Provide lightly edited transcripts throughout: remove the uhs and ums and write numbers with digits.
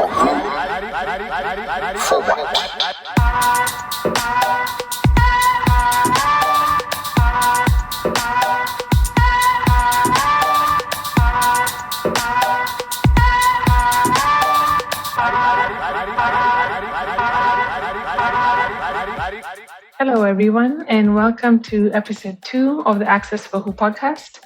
For who? For what? Hello, everyone, and welcome to episode 2 of the Access for Who podcast.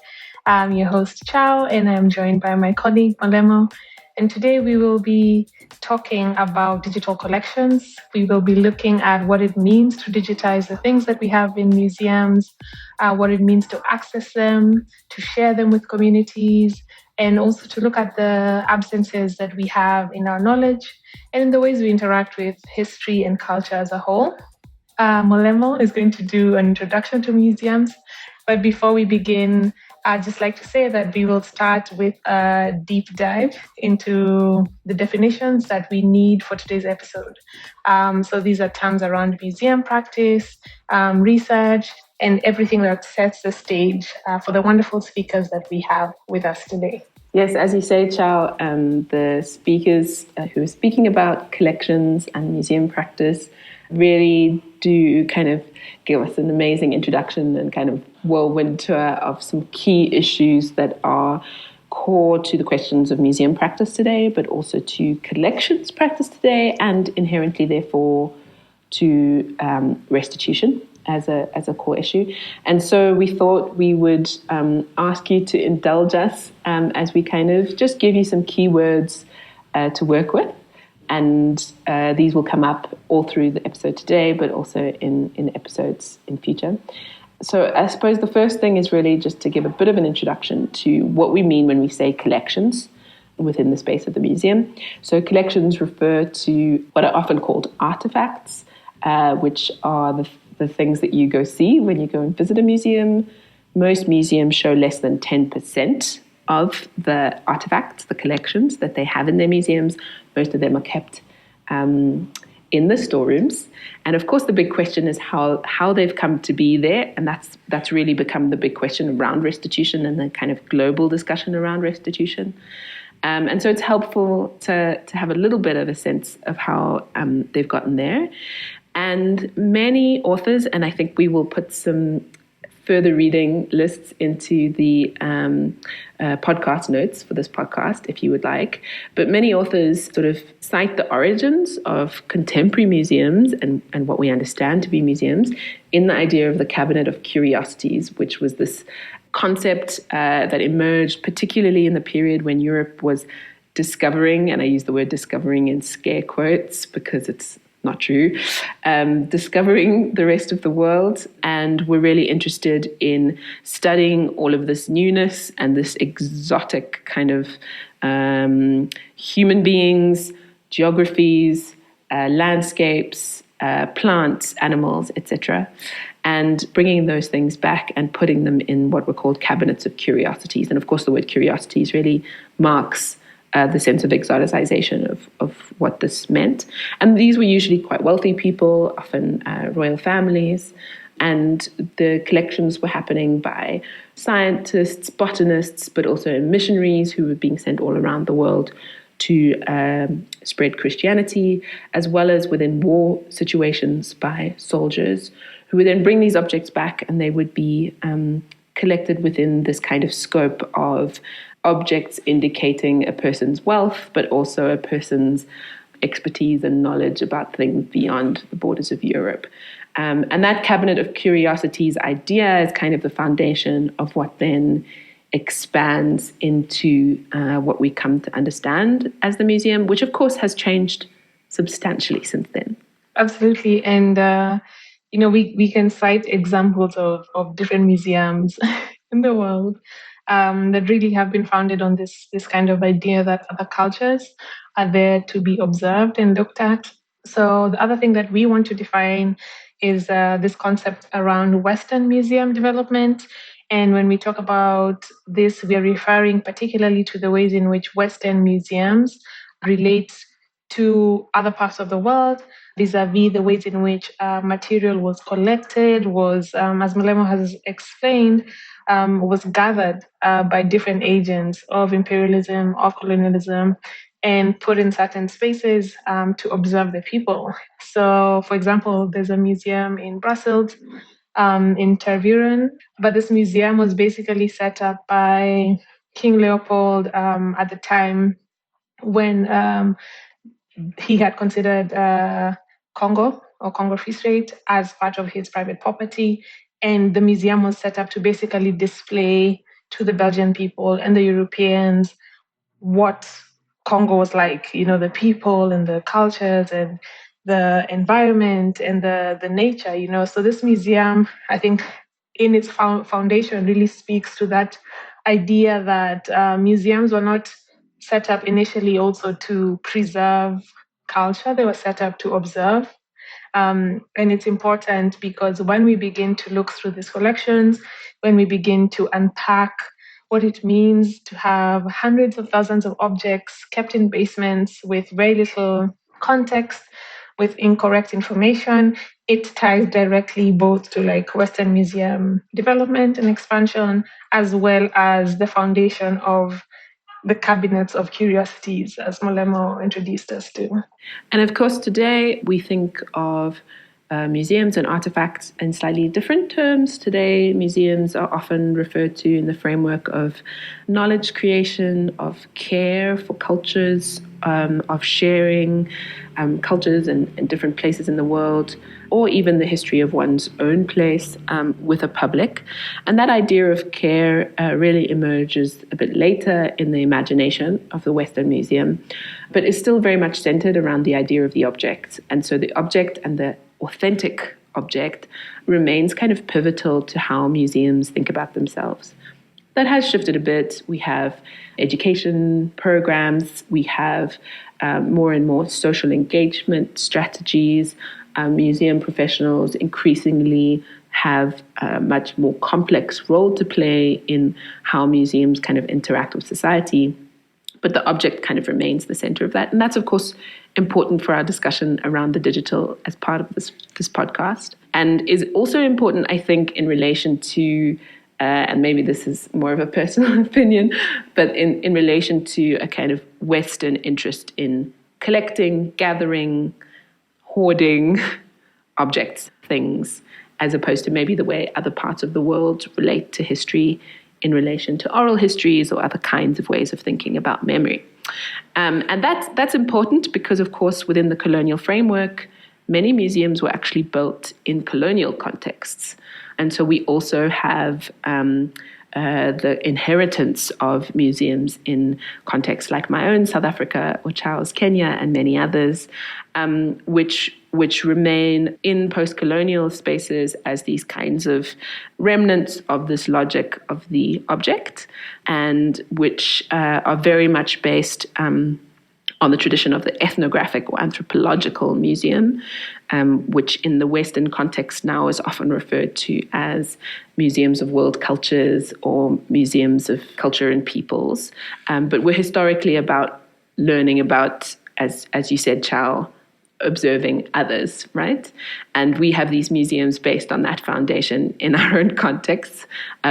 I'm your host, Chao, and I'm joined by my colleague, Molemo. And today we will be talking about digital collections. We will be looking at what it means to digitize the things that we have in museums, what it means to access them, to share them with communities, and also to look at the absences that we have in our knowledge and in the ways we interact with history and culture as a whole. Molemo is going to do an introduction to museums. But before we begin, I'd just like to say that we will start with a deep dive into the definitions that we need for today's episode. So these are terms around museum practice, research, and everything that sets the stage for the wonderful speakers that we have with us today. Yes, as you say, Chao, the speakers who are speaking about collections and museum practice really do kind of give us an amazing introduction and kind of whirlwind tour of some key issues that are core to the questions of museum practice today, but also to collections practice today, and inherently, therefore, to restitution as a core issue. And so we thought we would ask you to indulge us as we kind of just give you some keywords to work with. And these will come up all through the episode today, but also in episodes in future. So I suppose the first thing is really just to give a bit of an introduction to what we mean when we say collections within the space of the museum. So collections refer to what are often called artifacts, which are the things that you go see when you go and visit a museum. Most museums show less than 10% of the artifacts, the collections that they have in their museums. Most of them are kept in the storerooms. And of course, the big question is how they've come to be there. And that's really become the big question around restitution and the kind of global discussion around restitution. And so it's helpful to have a little bit of a sense of how they've gotten there. And many authors, and I think we will put some further reading lists into the podcast notes for this podcast, if you would like. But many authors sort of cite the origins of contemporary museums and what we understand to be museums in the idea of the cabinet of curiosities, which was this concept that emerged particularly in the period when Europe was discovering, and I use the word discovering in scare quotes because it's not true, discovering the rest of the world. And we're really interested in studying all of this newness and this exotic kind of human beings, geographies, landscapes, plants, animals, etc., and bringing those things back and putting them in what were called cabinets of curiosities. And of course, the word curiosities really marks the sense of exoticization of what this meant. And these were usually quite wealthy people, often royal families, and the collections were happening by scientists, botanists, but also missionaries who were being sent all around the world to spread Christianity, as well as within war situations by soldiers who would then bring these objects back, and they would be collected within this kind of scope of objects indicating a person's wealth, but also a person's expertise and knowledge about things beyond the borders of Europe. And that cabinet of curiosities idea is kind of the foundation of what then expands into what we come to understand as the museum, which of course has changed substantially since then. Absolutely. And, we can cite examples of different museums in the world that really have been founded on this kind of idea that other cultures are there to be observed and looked at. So the other thing that we want to define is this concept around Western museum development. And when we talk about this, we are referring particularly to the ways in which Western museums relate to other parts of the world, vis-a-vis the ways in which material was collected, was, as Molemo has explained, was gathered by different agents of imperialism, of colonialism, and put in certain spaces to observe the people. So, for example, there's a museum in Brussels, in Tervuren, but this museum was basically set up by King Leopold at the time when he had considered Congo or Congo Free State as part of his private property. And the museum was set up to basically display to the Belgian people and the Europeans what Congo was like, the people and the cultures and the environment and the nature. So this museum, I think, in its foundation really speaks to that idea that museums were not set up initially also to preserve culture. They were set up to observe. And it's important because when we begin to look through these collections, when we begin to unpack what it means to have hundreds of thousands of objects kept in basements with very little context, with incorrect information, it ties directly both to Western museum development and expansion, as well as the foundation of the cabinets of curiosities, as Molemo introduced us to. And of course, today we think of museums and artifacts in slightly different terms. Today, museums are often referred to in the framework of knowledge creation, of care for cultures, of sharing cultures in different places in the world, or even the history of one's own place with a public. And that idea of care really emerges a bit later in the imagination of the Western Museum, but is still very much centered around the idea of the object. And so the object and the authentic object remains kind of pivotal to how museums think about themselves. That has shifted a bit. We have education programs, we have more and more social engagement strategies. Museum professionals increasingly have a much more complex role to play in how museums kind of interact with society. But the object kind of remains the center of that. And that's, of course, important for our discussion around the digital as part of this podcast. And is also important, I think, in relation to, and maybe this is more of a personal opinion, but in relation to a kind of Western interest in collecting, gathering, hoarding objects, things, as opposed to maybe the way other parts of the world relate to history in relation to oral histories or other kinds of ways of thinking about memory. And that's important because, of course, within the colonial framework, many museums were actually built in colonial contexts. And so we also have the inheritance of museums in contexts like my own South Africa or Chao's Kenya and many others, which remain in post-colonial spaces as these kinds of remnants of this logic of the object, and which are very much based on the tradition of the ethnographic or anthropological museum, which in the Western context now is often referred to as museums of world cultures or museums of culture and peoples. But we're historically about learning about, as you said, Chao, observing others, right? And we have these museums based on that foundation in our own contexts,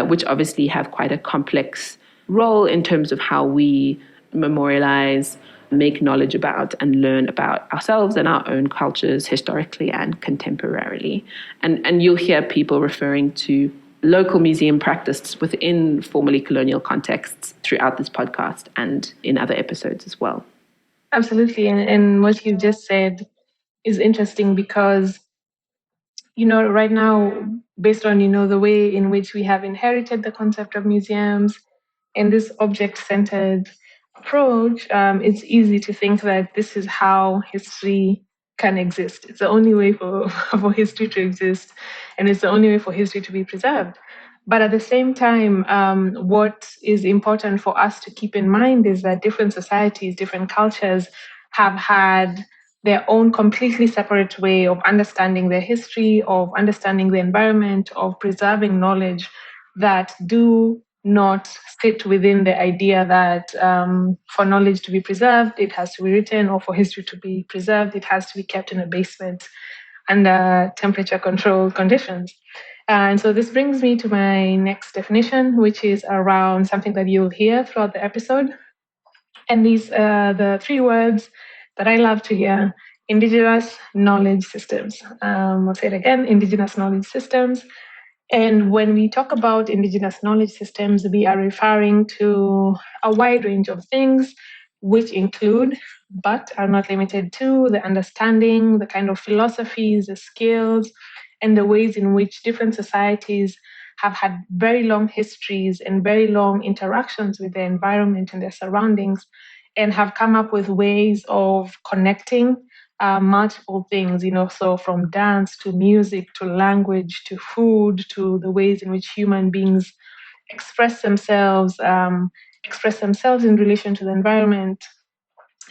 which obviously have quite a complex role in terms of how we memorialize, make knowledge about, and learn about ourselves and our own cultures historically and contemporarily. And you'll hear people referring to local museum practice within formerly colonial contexts throughout this podcast and in other episodes as well. Absolutely. And what you just said is interesting because, right now, based on, the way in which we have inherited the concept of museums and this object-centered approach, it's easy to think that this is how history can exist. It's the only way for history to exist, and it's the only way for history to be preserved. But at the same time, what is important for us to keep in mind is that different societies, different cultures have had their own completely separate way of understanding their history, of understanding the environment, of preserving knowledge that do not fit within the idea that for knowledge to be preserved, it has to be written, or for history to be preserved, it has to be kept in a basement under temperature-controlled conditions. And so this brings me to my next definition, which is around something that you'll hear throughout the episode, And these the three words that I love to hear: indigenous knowledge systems. I'll say it again: indigenous knowledge systems. And when we talk about indigenous knowledge systems, we are referring to a wide range of things, which include, but are not limited to, the understanding, the kind of philosophies, the skills, and the ways in which different societies have had very long histories and very long interactions with their environment and their surroundings, and have come up with ways of connecting multiple things, so from dance to music to language to food to the ways in which human beings express themselves, in relation to the environment.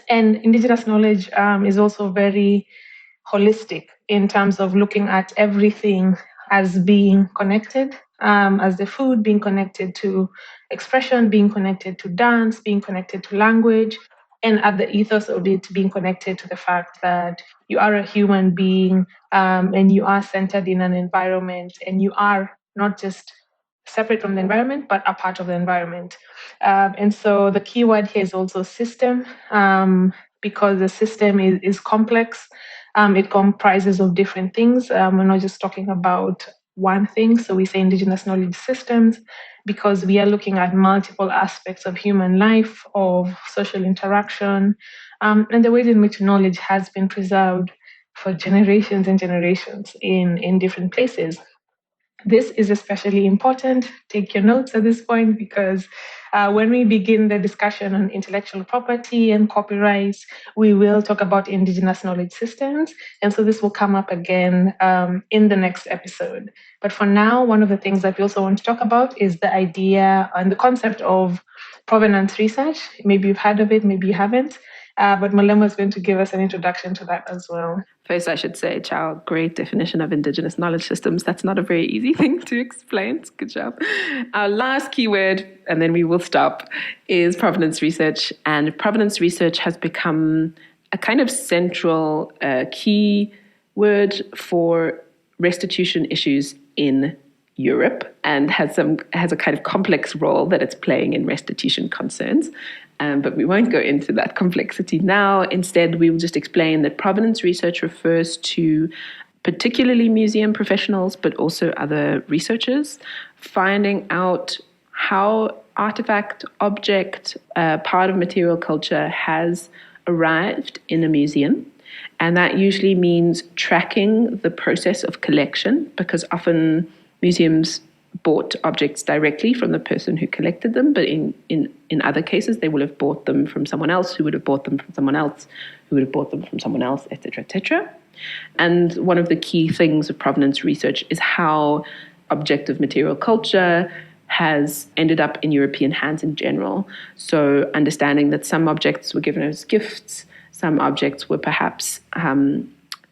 And indigenous knowledge is also very holistic in terms of looking at everything as being connected, as the food being connected to expression, being connected to dance, being connected to language, and at the ethos of it being connected to the fact that you are a human being, and you are centered in an environment, and you are not just separate from the environment, but a part of the environment. And so the key word here is also system, because the system is complex. It comprises of different things. We're not just talking about one thing. So we say indigenous knowledge systems because we are looking at multiple aspects of human life, of social interaction, and the ways in which knowledge has been preserved for generations and generations in different places. This is especially important. Take your notes at this point because when we begin the discussion on intellectual property and copyright, we will talk about indigenous knowledge systems. And so this will come up again in the next episode. But for now, one of the things that we also want to talk about is the idea and the concept of provenance research. Maybe you've heard of it, maybe you haven't. But Molemo is going to give us an introduction to that as well. First, I should say, Chao, great definition of indigenous knowledge systems. That's not a very easy thing to explain. Good job. Our last keyword, and then we will stop, is provenance research. And provenance research has become a kind of central key word for restitution issues in Europe, and has a kind of complex role that it's playing in restitution concerns. But we won't go into that complexity now. Instead, we will just explain that provenance research refers to particularly museum professionals, but also other researchers, finding out how artifact, object, part of material culture has arrived in a museum. And that usually means tracking the process of collection, because often museums bought objects directly from the person who collected them, but in other cases they will have bought them from someone else who would have bought them from someone else who would have bought them from someone else, etc., etc. And one of the key things of provenance research is how objective material culture has ended up in European hands in general. So understanding that some objects were given as gifts, some objects were perhaps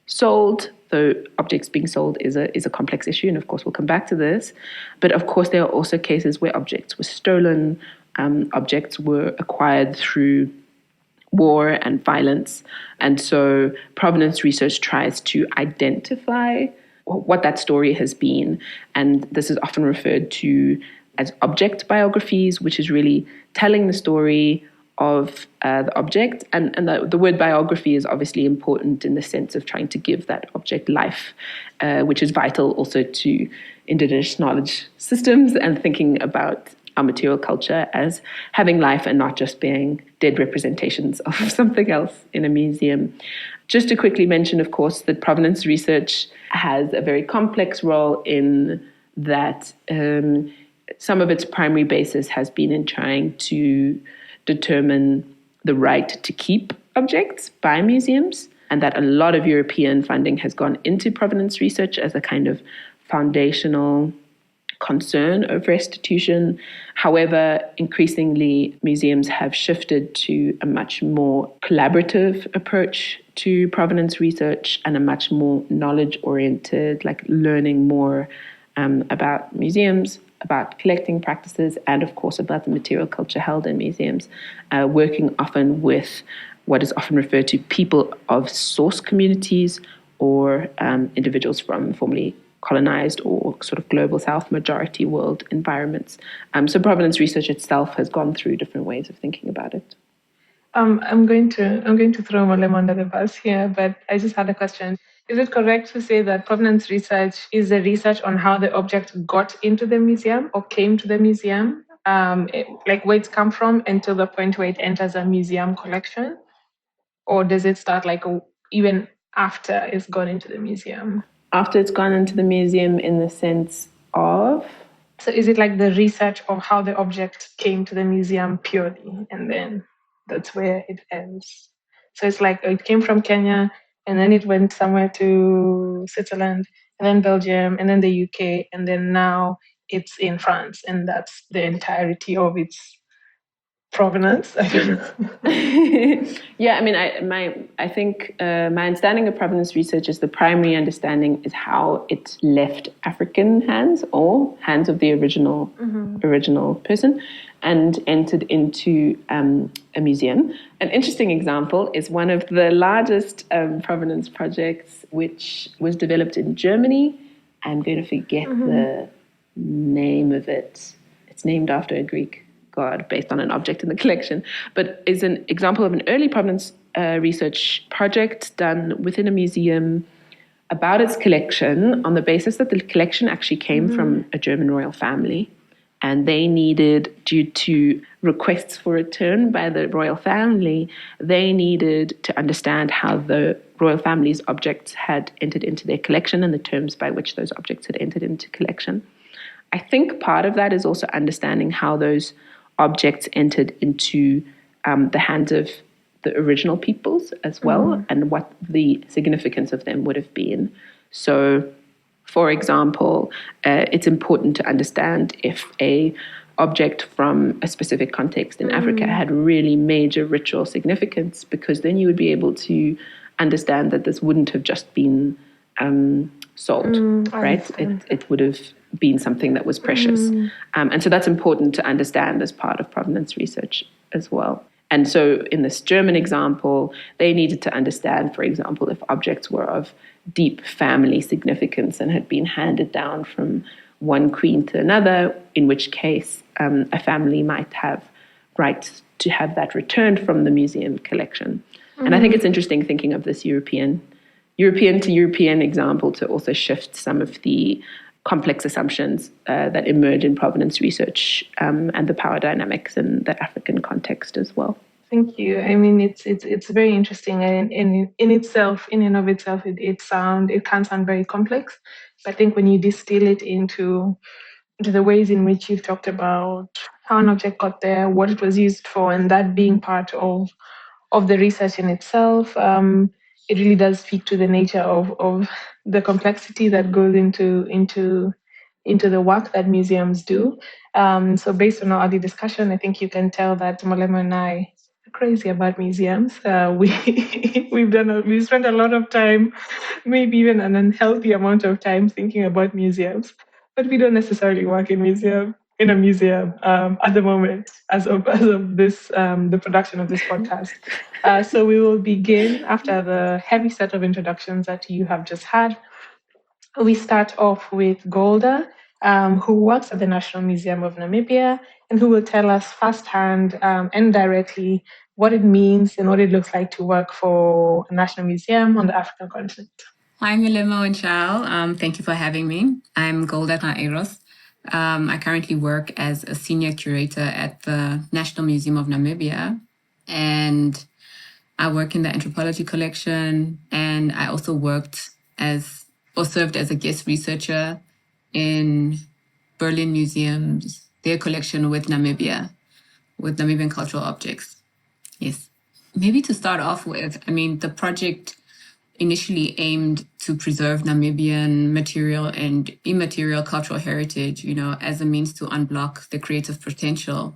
sold, though objects being sold is a complex issue, and of course we'll come back to this. But of course there are also cases where objects were stolen, objects were acquired through war and violence. And so provenance research tries to identify what that story has been. And this is often referred to as object biographies, which is really telling the story of the object. And the word biography is obviously important in the sense of trying to give that object life, which is vital also to indigenous knowledge systems and thinking about our material culture as having life and not just being dead representations of something else in a museum. Just to quickly mention, of course, that provenance research has a very complex role in that some of its primary basis has been in trying to determine the right to keep objects by museums, and that a lot of European funding has gone into provenance research as a kind of foundational concern of restitution. However, increasingly, museums have shifted to a much more collaborative approach to provenance research and a much more knowledge-oriented, like learning more about museums, about collecting practices, and of course about the material culture held in museums, working often with what is often referred to people of source communities or individuals from formerly colonized or sort of global south majority world environments. So provenance research itself has gone through different ways of thinking about it. I'm going to throw Molemo under the bus here, but I just had a question. Is it correct to say that provenance research is the research on how the object got into the museum or came to the museum, like where it's come from until the point where it enters a museum collection? Or does it start even after it's gone into the museum? After it's gone into the museum, in the sense of? So is it like the research of how the object came to the museum purely, and then that's where it ends? So it's like it came from Kenya, and then it went somewhere to Switzerland, and then Belgium, and then the UK, and then now it's in France, and that's the entirety of its provenance. I don't know. Yeah, I mean, I think my understanding of provenance research is the primary understanding is how it left African hands or hands of the original person and entered into a museum. An interesting example is one of the largest provenance projects, which was developed in Germany. I'm going to forget the name of it. It's named after a Greek god based on an object in the collection, but is an example of an early provenance research project done within a museum about its collection on the basis that the collection actually came from a German royal family, and they needed, due to requests for return by the royal family, they needed to understand how the royal family's objects had entered into their collection and the terms by which those objects had entered into collection. I think part of that is also understanding how those objects entered into the hands of the original peoples as well, and what the significance of them would have been. So, for example, it's important to understand if a object from a specific context in Africa had really major ritual significance, because then you would be able to understand that this wouldn't have just been sold, right? It would have been something that was precious. And so that's important to understand as part of provenance research as well. And so in this German example, they needed to understand, for example, if objects were of deep family significance and had been handed down from one queen to another, in which case a family might have rights to have that returned from the museum collection. And I think it's interesting thinking of this European to European example to also shift some of the complex assumptions that emerge in provenance research and the power dynamics in the African context as well. Thank you. I mean, it's very interesting, and in and of itself, it can sound very complex. But I think when you distill it into the ways in which you've talked about how an object got there, what it was used for, and that being part of the research in itself, it really does speak to the nature of the complexity that goes into the work that museums do. So based on our early discussion, I think you can tell that Molemo and I are crazy about museums. We've spent a lot of time, maybe even an unhealthy amount of time, thinking about museums, but we don't necessarily work in a museum at the moment as of this the production of this podcast. So we will begin after the heavy set of introductions that you have just had. We start off with Golda, who works at the National Museum of Namibia and who will tell us firsthand and directly what it means and what it looks like to work for a national museum on the African continent. Hi, Molemo and Chao. Thank you for having me. I'm Golda Ha-Eiros. I currently work as a senior curator at the National Museum of Namibia, and I work in the anthropology collection, and I also served as a guest researcher in Berlin Museum's, their collection with Namibia, with Namibian cultural objects. Yes. Maybe to start off with, I mean, the project initially aimed to preserve Namibian material and immaterial cultural heritage, as a means to unblock the creative potential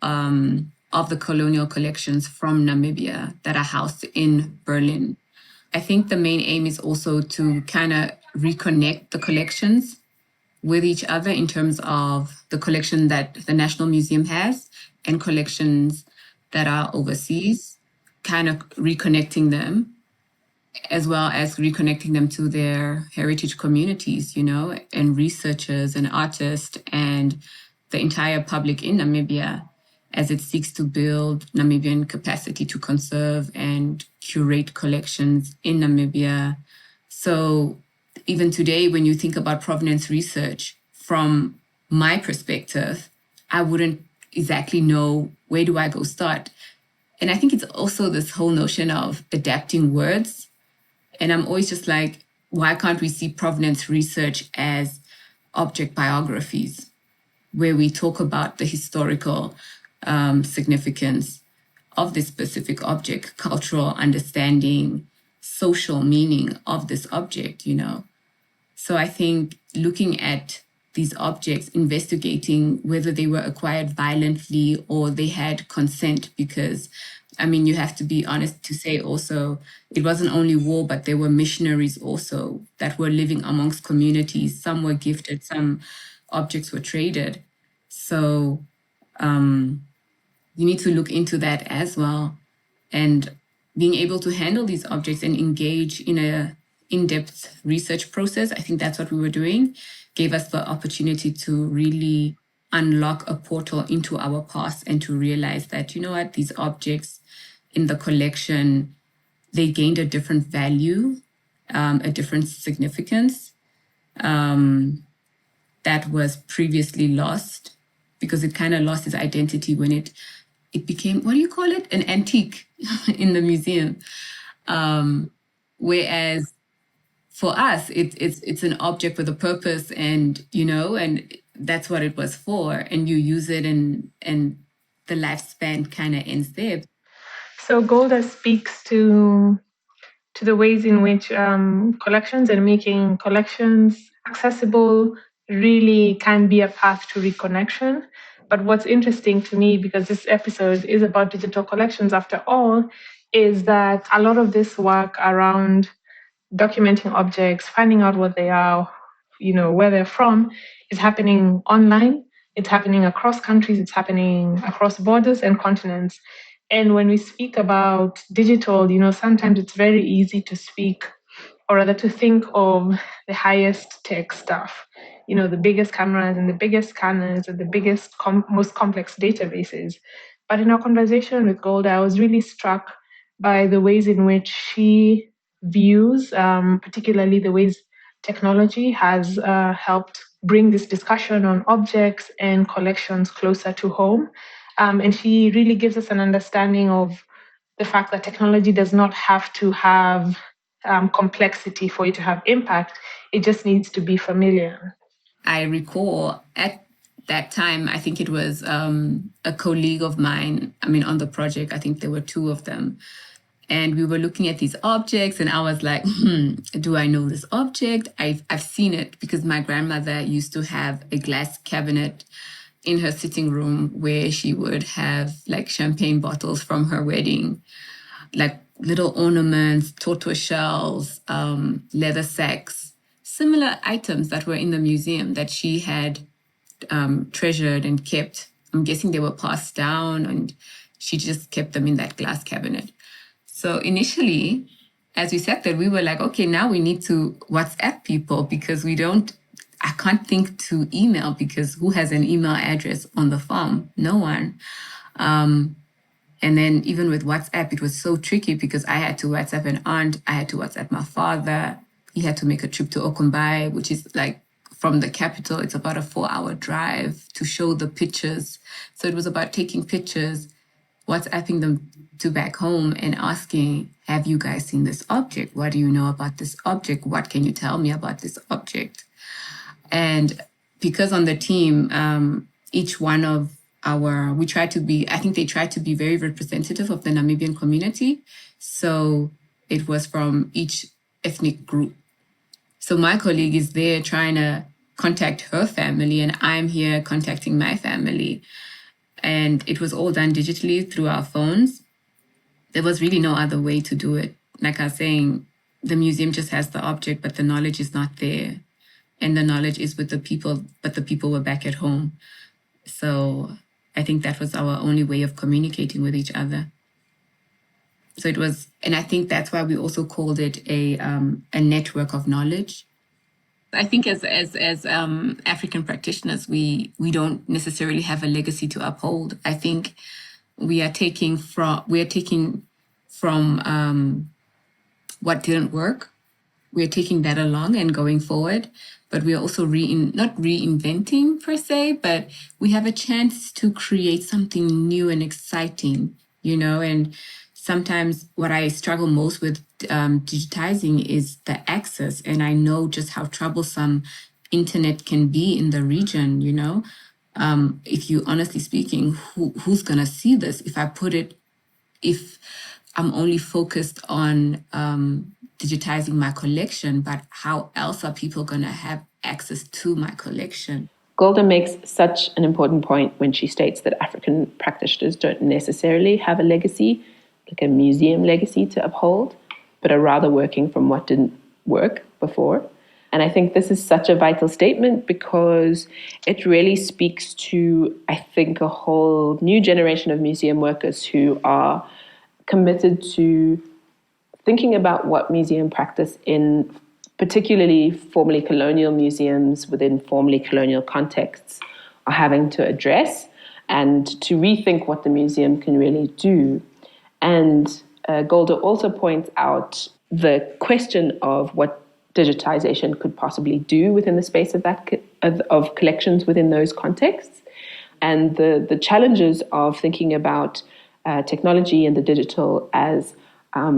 of the colonial collections from Namibia that are housed in Berlin. I think the main aim is also to kind of reconnect the collections with each other in terms of the collection that the National Museum has and collections that are overseas, kind of reconnecting them, as well as reconnecting them to their heritage communities, and researchers and artists and the entire public in Namibia. as it seeks to build Namibian capacity to conserve and curate collections in Namibia. So even today, when you think about provenance research, from my perspective, I wouldn't exactly know where do I go start. And I think it's also this whole notion of adapting words. And I'm always just like, why can't we see provenance research as object biographies, where we talk about the historical significance of this specific object, cultural understanding, social meaning of this object, you know? So I think looking at these objects, investigating whether they were acquired violently or they had consent, because, I mean, you have to be honest to say also, it wasn't only war, but there were missionaries also that were living amongst communities. Some were gifted, some objects were traded. So you need to look into that as well. And being able to handle these objects and engage in a in-depth research process, I think that's what we were doing, gave us the opportunity to really unlock a portal into our past and to realize that, you know what, these objects in the collection, they gained a different value, a different significance that was previously lost, because it kind of lost its identity when it became, what do you call it? An antique in the museum. Whereas for us, it's an object with a purpose, and, you know, and that's what it was for. And you use it, and the lifespan kind of ends there. So Golda speaks to the ways in which collections and making collections accessible really can be a path to reconnection. But what's interesting to me, because this episode is about digital collections after all, is that a lot of this work around documenting objects, finding out what they are, you know, where they're from, is happening online. It's happening across countries. It's happening across borders and continents. And when we speak about digital, you know, sometimes it's very easy to speak, or rather to think of the highest tech stuff, you know, the biggest cameras and the biggest scanners and the biggest, most complex databases. But in our conversation with Golda, I was really struck by the ways in which she views, particularly the ways technology has helped bring this discussion on objects and collections closer to home. And she really gives us an understanding of the fact that technology does not have to have complexity for it to have impact. It just needs to be familiar. I recall at that time, I think it was a colleague of mine, I mean, on the project, I think there were two of them. And we were looking at these objects, and I was like, do I know this object? I've seen it, because my grandmother used to have a glass cabinet in her sitting room where she would have like champagne bottles from her wedding, like little ornaments, tortoise shells, leather sacks, similar items that were in the museum that she had treasured and kept. I'm guessing they were passed down, and she just kept them in that glass cabinet. So initially, as we sat there, we were like, okay, now we need to WhatsApp people, because I can't think to email, because who has an email address on the farm? No one. And then even with WhatsApp, it was so tricky, because I had to WhatsApp an aunt, I had to WhatsApp my father. He had to make a trip to Okumbai, which is like from the capital, it's about a 4-hour drive, to show the pictures. So it was about taking pictures, WhatsApping them to back home and asking, have you guys seen this object? What do you know about this object? What can you tell me about this object? And because on the team, each one of we tried to be, I think they tried to be very representative of the Namibian community. So it was from each ethnic group. So my colleague is there trying to contact her family, and I'm here contacting my family. And it was all done digitally through our phones. There was really no other way to do it. Like I was saying, the museum just has the object, but the knowledge is not there. And the knowledge is with the people, but the people were back at home. So I think that was our only way of communicating with each other. So it was, and I think that's why we also called it a network of knowledge, I think as African practitioners, we don't necessarily have a legacy to uphold. I think we are taking from what didn't work. We're taking that along and going forward, but we are also not reinventing per se, but we have a chance to create something new and exciting, and sometimes what I struggle most with digitizing is the access. And I know just how troublesome internet can be in the region, if you honestly speaking, who's going to see this if I'm only focused on digitizing my collection, but how else are people going to have access to my collection? Golda makes such an important point when she states that African practitioners don't necessarily have a legacy, like a museum legacy to uphold, but are rather working from what didn't work before. And I think this is such a vital statement because it really speaks to, I think, a whole new generation of museum workers who are committed to thinking about what museum practice in particularly formerly colonial museums within formerly colonial contexts are having to address and to rethink what the museum can really do. And Golda also points out the question of what digitization could possibly do within the space of collections within those contexts, and the challenges of thinking about technology and the digital as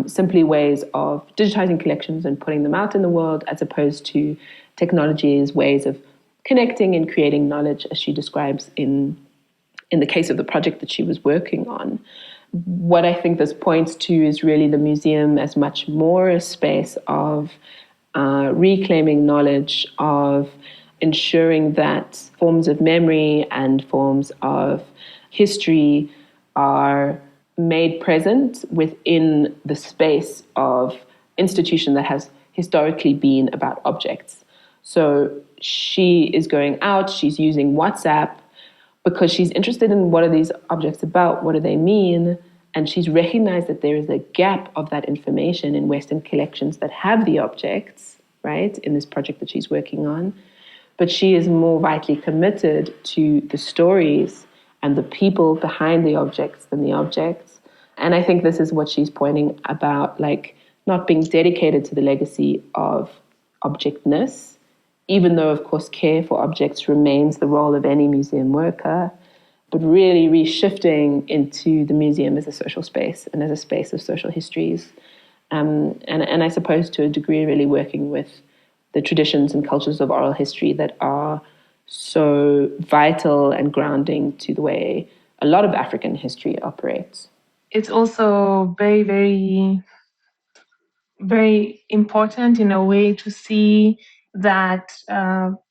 simply ways of digitizing collections and putting them out in the world, as opposed to technology as ways of connecting and creating knowledge, as she describes in the case of the project that she was working on. What I think this points to is really the museum as much more a space of reclaiming knowledge, of ensuring that forms of memory and forms of history are made present within the space of institution that has historically been about objects. So she is going out, she's using WhatsApp because she's interested in what are these objects about, what do they mean, and she's recognized that there is a gap of that information in Western collections that have the objects, right, in this project that she's working on. But she is more vitally committed to the stories and the people behind the objects than the objects. And I think this is what she's pointing about, like not being dedicated to the legacy of objectness, even though, of course, care for objects remains the role of any museum worker, but really reshifting into the museum as a social space and as a space of social histories. And I suppose to a degree really working with the traditions and cultures of oral history that are so vital and grounding to the way a lot of African history operates. It's also very, very, very important in a way to see that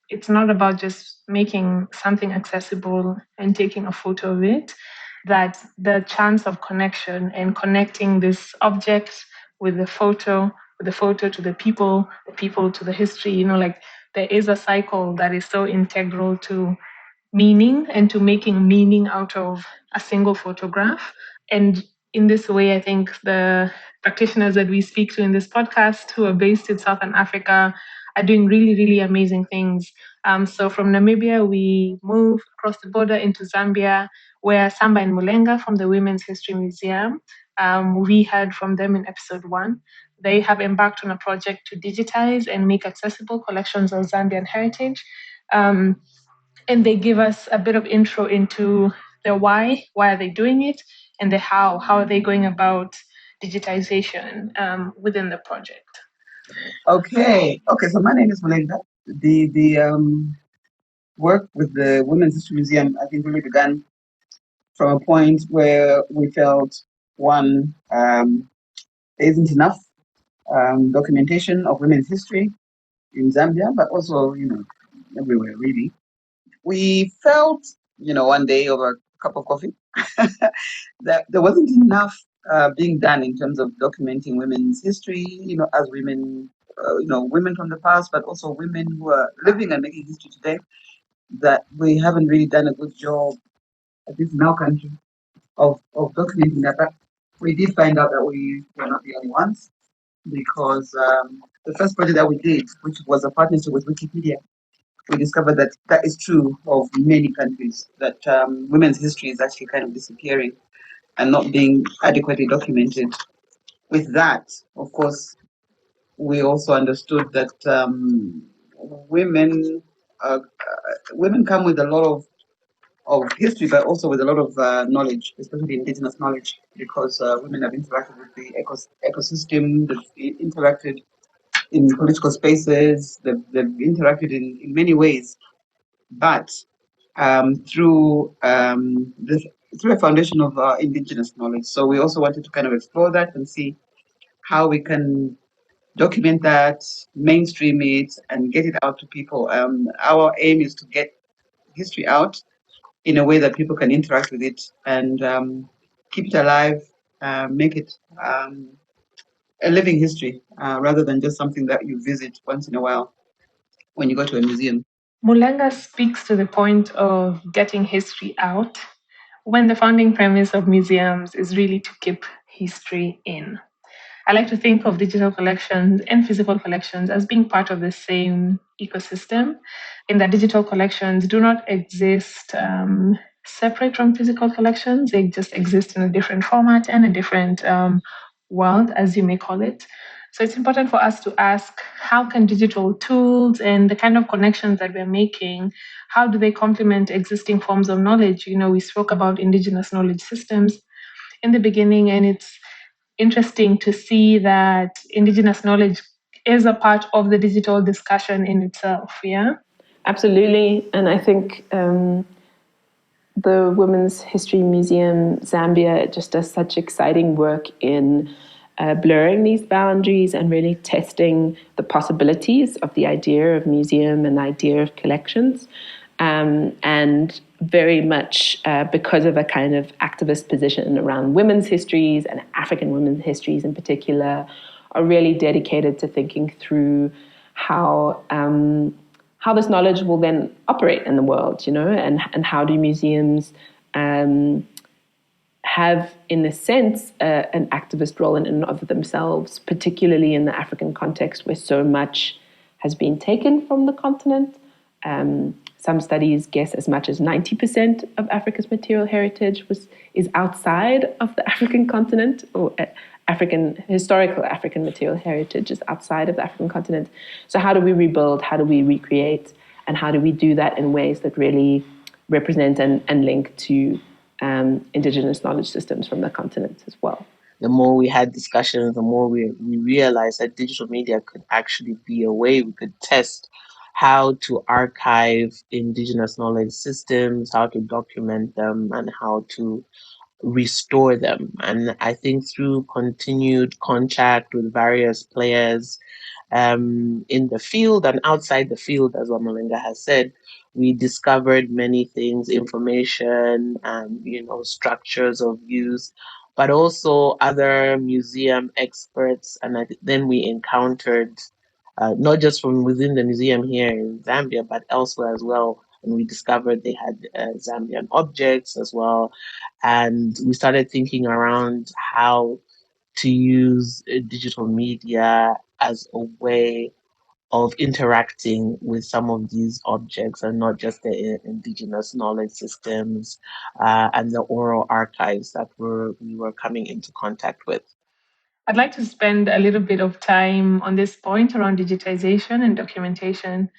it's not about just making something accessible and taking a photo of it, that the chance of connection and connecting this object with the photo to the people to the history, like there is a cycle that is so integral to meaning and to making meaning out of a single photograph. And in this way, I think the practitioners that we speak to in this podcast who are based in Southern Africa are doing really, really amazing things. So from Namibia, we move across the border into Zambia, where Samba and Mulenga from the Women's History Museum, we heard from them in episode 1. They have embarked on a project to digitize and make accessible collections of Zambian heritage. And they give us a bit of intro into the why are they doing it, and the how are they going about digitization within the project. Okay. So my name is Moiloa. The work with the Women's History Museum, I think, really began from a point where we felt, one, there isn't enough documentation of women's history in Zambia, but also, everywhere, really. We felt, one day over a cup of coffee, that there wasn't enough being done in terms of documenting women's history, as women, women from the past, but also women who are living and making history today, that we haven't really done a good job, at least in our country, of documenting that. But we did find out that we were not the only ones. because the first project that we did, which was a partnership with Wikipedia, we discovered that that is true of many countries, that women's history is actually kind of disappearing and not being adequately documented. With that, of course, we also understood that women women come with a lot of history, but also with a lot of knowledge, especially indigenous knowledge, because women have interacted with the ecosystem, they've interacted in political spaces, they've interacted in many ways, but through through a foundation of indigenous knowledge. So we also wanted to kind of explore that and see how we can document that, mainstream it, and get it out to people. Our aim is to get history out in a way that people can interact with it and keep it alive, make it a living history rather than just something that you visit once in a while when you go to a museum. Mulenga speaks to the point of getting history out when the founding premise of museums is really to keep history in. I like to think of digital collections and physical collections as being part of the same ecosystem, in that digital collections do not exist separate from physical collections. They just exist in a different format and a different world, as you may call it. So it's important for us to ask, how can digital tools and the kind of connections that we're making, how do they complement existing forms of knowledge? You know, we spoke about indigenous knowledge systems in the beginning, and it's interesting to see that indigenous knowledge is a part of the digital discussion in itself. Yeah, Absolutely. And I think the Women's History Museum Zambia just does such exciting work in blurring these boundaries and really testing the possibilities of the idea of museum and the idea of collections. And very much because of a kind of activist position around women's histories and African women's histories in particular, are really dedicated to thinking through how this knowledge will then operate in the world, you know, and how do museums have, in a sense, an activist role in and of themselves, particularly in the African context where so much has been taken from the continent. Some studies guess as much as 90% of Africa's material heritage is outside of the African continent, or historical African material heritage is outside of the African continent. So how do we rebuild, how do we recreate, and how do we do that in ways that really represent and link to indigenous knowledge systems from the continent as well? The more we had discussions, the more we realized that digital media could actually be a way we could test how to archive indigenous knowledge systems, how to document them, and how to restore them. And I think through continued contact with various players in the field and outside the field, as what Molenga has said, we discovered many things, information, structures of use, but also other museum experts. And then we encountered, not just from within the museum here in Zambia, but elsewhere as well. And we discovered they had Zambian objects as well. And we started thinking around how to use digital media as a way of interacting with some of these objects and not just the indigenous knowledge systems and the oral archives that we were coming into contact with. I'd like to spend a little bit of time on this point around digitization and documentation,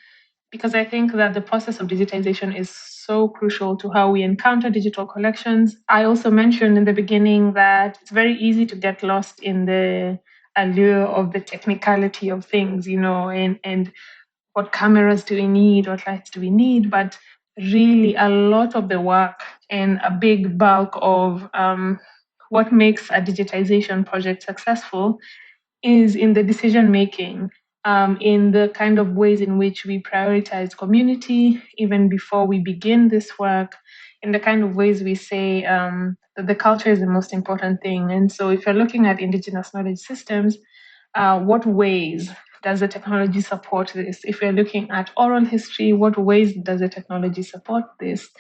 because I think that the process of digitization is so crucial to how we encounter digital collections. I also mentioned in the beginning that it's very easy to get lost in the allure of the technicality of things, you know, and what cameras do we need, what lights do we need, but really a lot of the work and a big bulk of what makes a digitization project successful is in the decision making, in the kind of ways in which we prioritize community even before we begin this work, in the kind of ways we say that the culture is the most important thing. And so if you're looking at indigenous knowledge systems, what ways does the technology support this? If we're looking at oral history, what ways does the technology support this?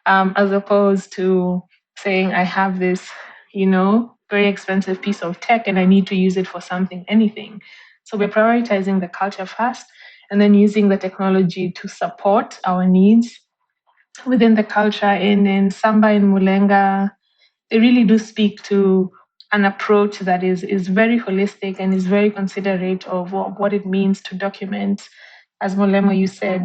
As opposed to saying, I have this, you know, very expensive piece of tech and I need to use it for something, anything. So we're prioritizing the culture first and then using the technology to support our needs within the culture. In Samba and Mulenga, they really do speak to an approach that is very holistic and is very considerate of what it means to document, as Molemo, you said,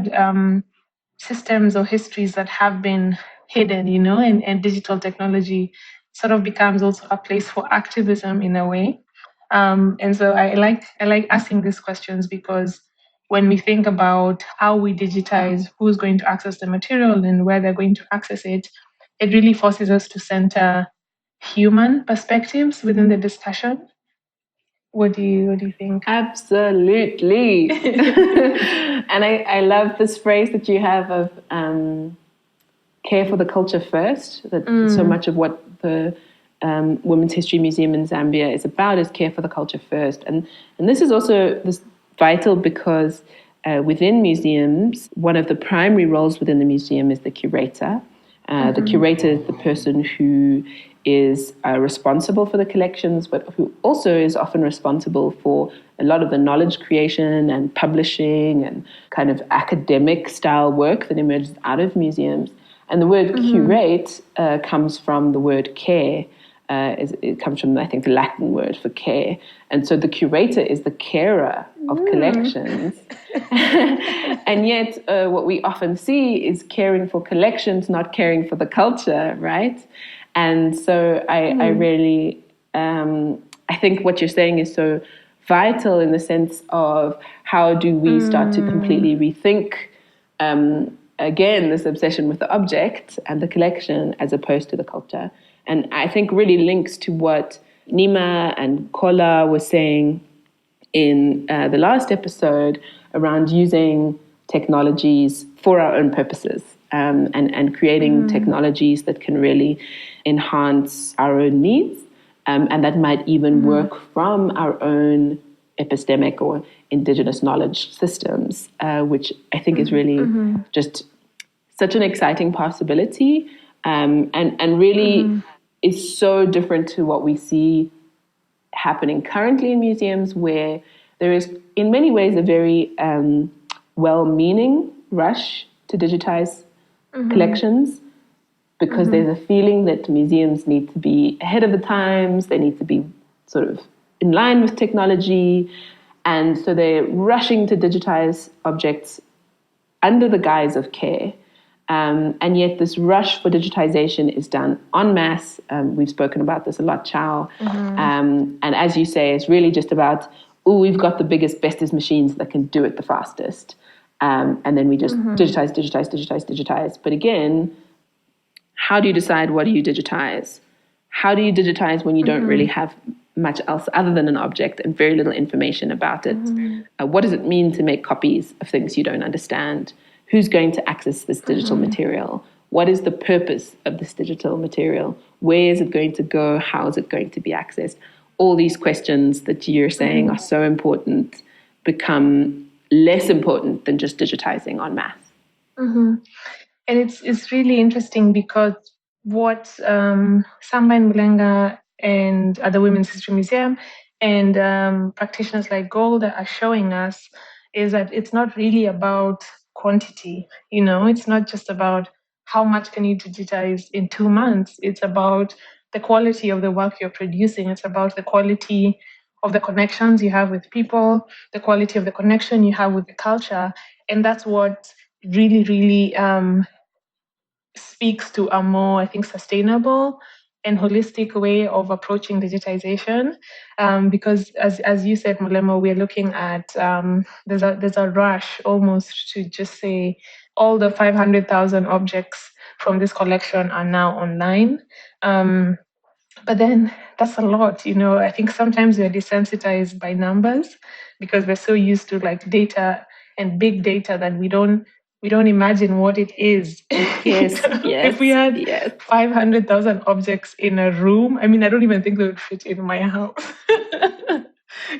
systems or histories that have been hidden, and digital technology sort of becomes also a place for activism in a way. And so I like asking these questions because when we think about how we digitize, who's going to access the material and where they're going to access it, it really forces us to center human perspectives within the discussion. What do you think? Absolutely. And I love this phrase that you have of care for the culture first, that so much of what the Women's History Museum in Zambia is about is care for the culture first. And this is also vital because within museums, one of the primary roles within the museum is the curator. The curator is the person who is responsible for the collections, but who also is often responsible for a lot of the knowledge creation and publishing and kind of academic style work that emerges out of museums. And the word curate comes from the word care. It comes from, I think, the Latin word for care. And so the curator is the carer of collections. And yet what we often see is caring for collections, not caring for the culture, right? And so I really, I think what you're saying is so vital in the sense of how do we start to completely rethink, again, this obsession with the object and the collection as opposed to the culture. And I think really links to what Nima and Kola were saying in the last episode around using technologies for our own purposes and creating technologies that can really enhance our own needs and that might even work from our own epistemic or indigenous knowledge systems, which I think is really just such an exciting possibility and really is so different to what we see happening currently in museums, where there is in many ways a very well-meaning rush to digitize collections, because there's a feeling that museums need to be ahead of the times, they need to be sort of in line with technology, and so they're rushing to digitize objects under the guise of care. And yet this rush for digitization is done en masse. We've spoken about this a lot, Chao. And as you say, it's really just about, we've got the biggest, bestest machines that can do it the fastest. And then we just digitize. But again, how do you decide what do you digitize? How do you digitize when you don't really have much else other than an object and very little information about it? What does it mean to make copies of things you don't understand? Who's going to access this digital material? What is the purpose of this digital material? Where is it going to go? How is it going to be accessed? All these questions that you're saying are so important become less important than just digitizing en masse. And it's really interesting because what Samba and Mulenga and other Women's History Museum and practitioners like Golda are showing us is that it's not really about quantity. It's not just about how much can you digitize in 2 months. It's about the quality of the work you're producing. It's about the quality of the connections you have with people, the quality of the connection you have with the culture. And that's what really, really speaks to a more, I think, sustainable and holistic way of approaching digitization, because as you said, Molemo, we're looking at there's a rush almost to just say all the 500,000 objects from this collection are now online. But then that's a lot, I think sometimes we're desensitized by numbers because we're so used to like data and big data that we don't imagine what it is. Yes. If we had 500,000 objects in a room, I mean, I don't even think they would fit in my house.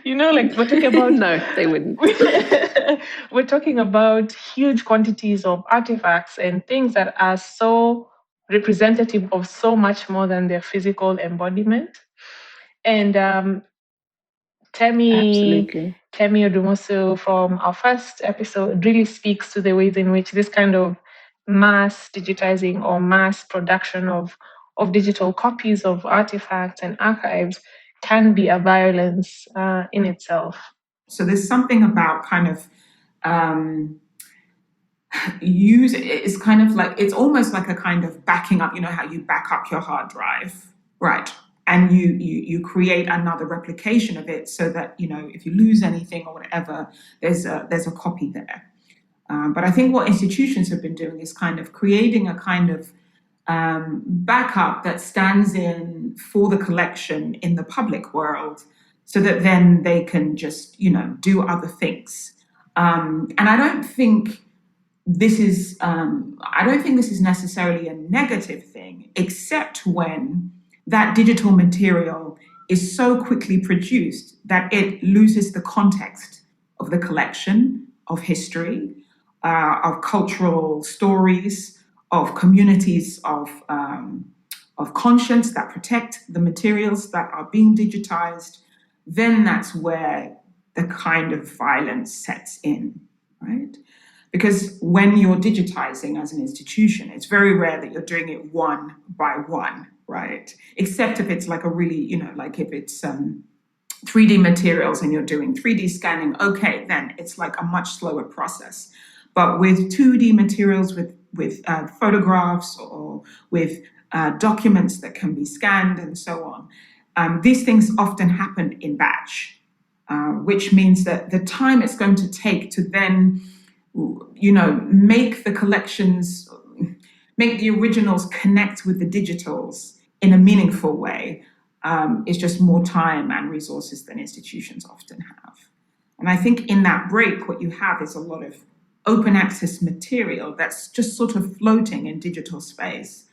Like we're talking about... No, they wouldn't. We're talking about huge quantities of artifacts and things that are so representative of so much more than their physical embodiment. And Temi Absolutely. Odumosu from our first episode really speaks to the ways in which this kind of mass digitizing or mass production of digital copies of artifacts and archives can be a violence in itself. So there's something about kind of it's kind of like, it's almost like a kind of backing up, you know how you back up your hard drive, right? And you create another replication of it so that, you know, if you lose anything or whatever, there's a copy there. But I think what institutions have been doing is kind of creating a kind of backup that stands in for the collection in the public world, so that then they can just, you know, do other things. And I don't think this is necessarily a negative thing, except when that digital material is so quickly produced that it loses the context of the collection, of history, of cultural stories, of communities of conscience that protect the materials that are being digitized. Then that's where the kind of violence sets in, right? Because when you're digitizing as an institution, it's very rare that you're doing it one by one, right? Except if it's like a really, you know, like if it's 3D materials and you're doing 3D scanning, okay, then it's like a much slower process. But with 2D materials, with photographs or with documents that can be scanned and so on, these things often happen in batch, which means that the time it's going to take to then, you know, make the collections, make the originals connect with the digitals in a meaningful way, is just more time and resources than institutions often have. And I think in that break, what you have is a lot of open access material that's just sort of floating in digital space,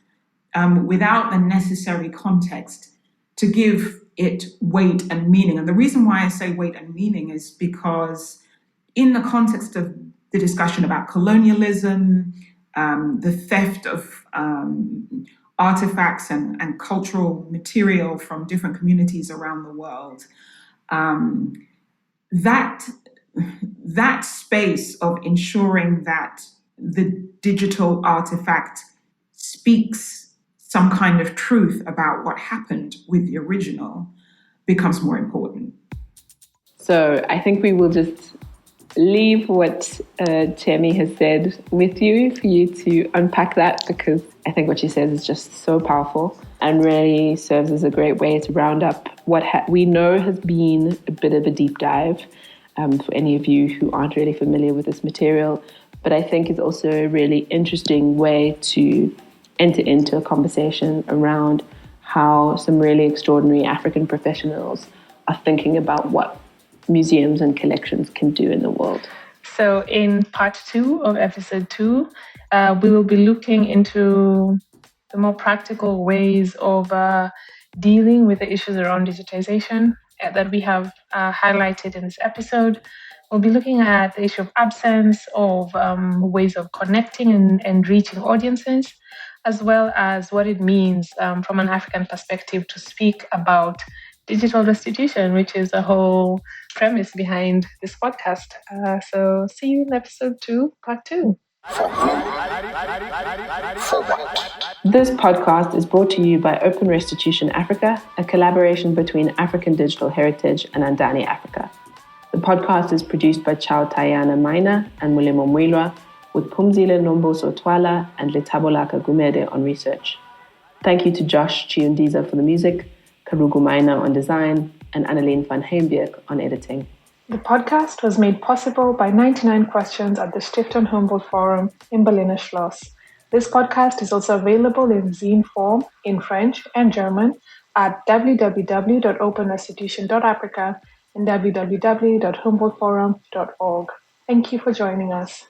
without the necessary context to give it weight and meaning. And the reason why I say weight and meaning is because in the context of the discussion about colonialism, the theft of artifacts and cultural material from different communities around the world, that space of ensuring that the digital artifact speaks some kind of truth about what happened with the original becomes more important. So I think we will just leave what Temi has said with you for you to unpack that, because I think what she says is just so powerful and really serves as a great way to round up what we know has been a bit of a deep dive for any of you who aren't really familiar with this material. But I think it's also a really interesting way to enter into a conversation around how some really extraordinary African professionals are thinking about what museums and collections can do in the world. So in part 2 of episode 2, we will be looking into the more practical ways of dealing with the issues around digitization that we have highlighted in this episode. We'll be looking at the issue of absence, of ways of connecting and reaching audiences, as well as what it means from an African perspective to speak about digital restitution, which is the whole premise behind this podcast. So see you in episode 2, part 2. This podcast is brought to you by Open Restitution Africa, a collaboration between African Digital Heritage and Andani Africa. The podcast is produced by Chao Maina and Molemo Moiloa, with Pumzile Nomboso Twala and Letabolaka Gumede on research. Thank you to Josh Chiundiza for the music, Karugu Maina on design, and Annelien van Heembeek on editing. The podcast was made possible by 99 Questions at the Stiftung Humboldt Forum in Berliner Schloss. This podcast is also available in zine form in French and German at www.openrestitution.africa and www.humboldtforum.org. Thank you for joining us.